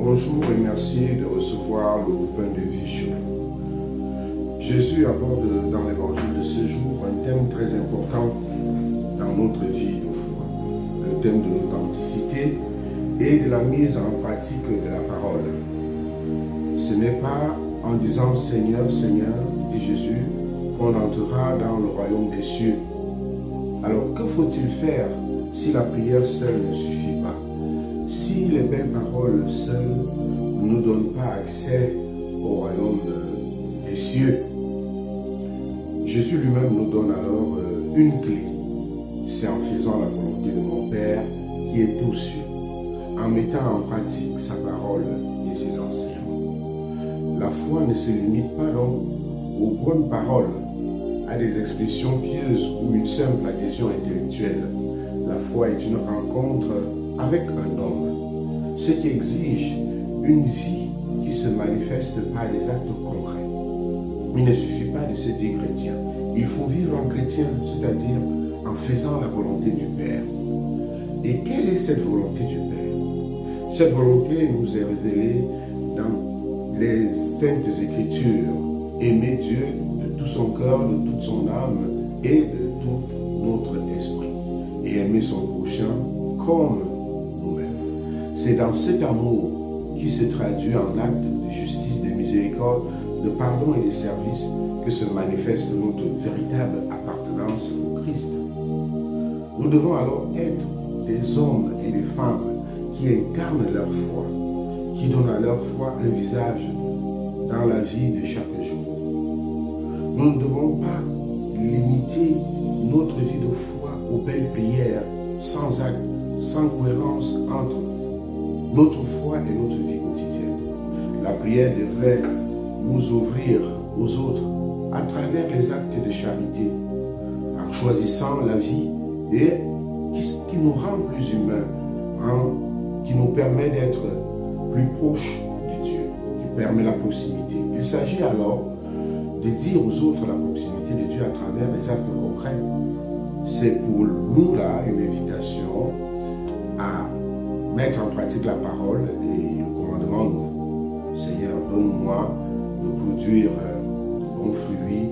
Bonjour et merci de recevoir le pain de vie chez vous. Jésus aborde dans l'évangile de ce jour un thème très important dans notre vie de foi, le thème de l'authenticité et de la mise en pratique de la parole. Ce n'est pas en disant Seigneur, Seigneur, dit Jésus, qu'on entrera dans le royaume des cieux. Alors que faut-il faire si la prière seule ne suffit pas? Si les belles paroles seules ne nous donnent pas accès au royaume des cieux? Jésus lui-même nous donne alors une clé. C'est en faisant la volonté de mon Père qui est aux cieux, en mettant en pratique sa parole et ses enseignements. La foi ne se limite pas donc aux bonnes paroles, à des expressions pieuses ou une simple adhésion intellectuelle. La foi est une rencontre avec un homme, ce qui exige une vie qui se manifeste par des actes concrets. Il ne suffit pas de se dire chrétien, il faut vivre en chrétien, c'est-à-dire en faisant la volonté du Père. Et quelle est cette volonté du Père? Cette volonté nous est révélée dans les Saintes Écritures. Aimer Dieu de tout son cœur, de toute son âme et de tout notre esprit. Et aimer son prochain comme nous-mêmes. C'est dans cet amour qui se traduit en actes de justice, de miséricorde, de pardon et de service que se manifeste notre véritable appartenance au Christ. Nous devons alors être des hommes et des femmes qui incarnent leur foi, qui donnent à leur foi un visage dans la vie de chaque jour. Nous ne devons pas limiter notre vie de foi aux belles prières, sans acte, sans cohérence entre notre foi et notre vie quotidienne. La prière devrait nous ouvrir aux autres à travers les actes de charité, en choisissant la vie et qui nous rend plus humains, qui nous permet d'être plus proches de Dieu, qui permet la proximité. Il s'agit alors de dire aux autres la proximité de Dieu à travers les actes concrets. C'est pour nous là une invitation à mettre en pratique la parole et le commandement nouveau. Seigneur, donne-moi de produire de bons fruits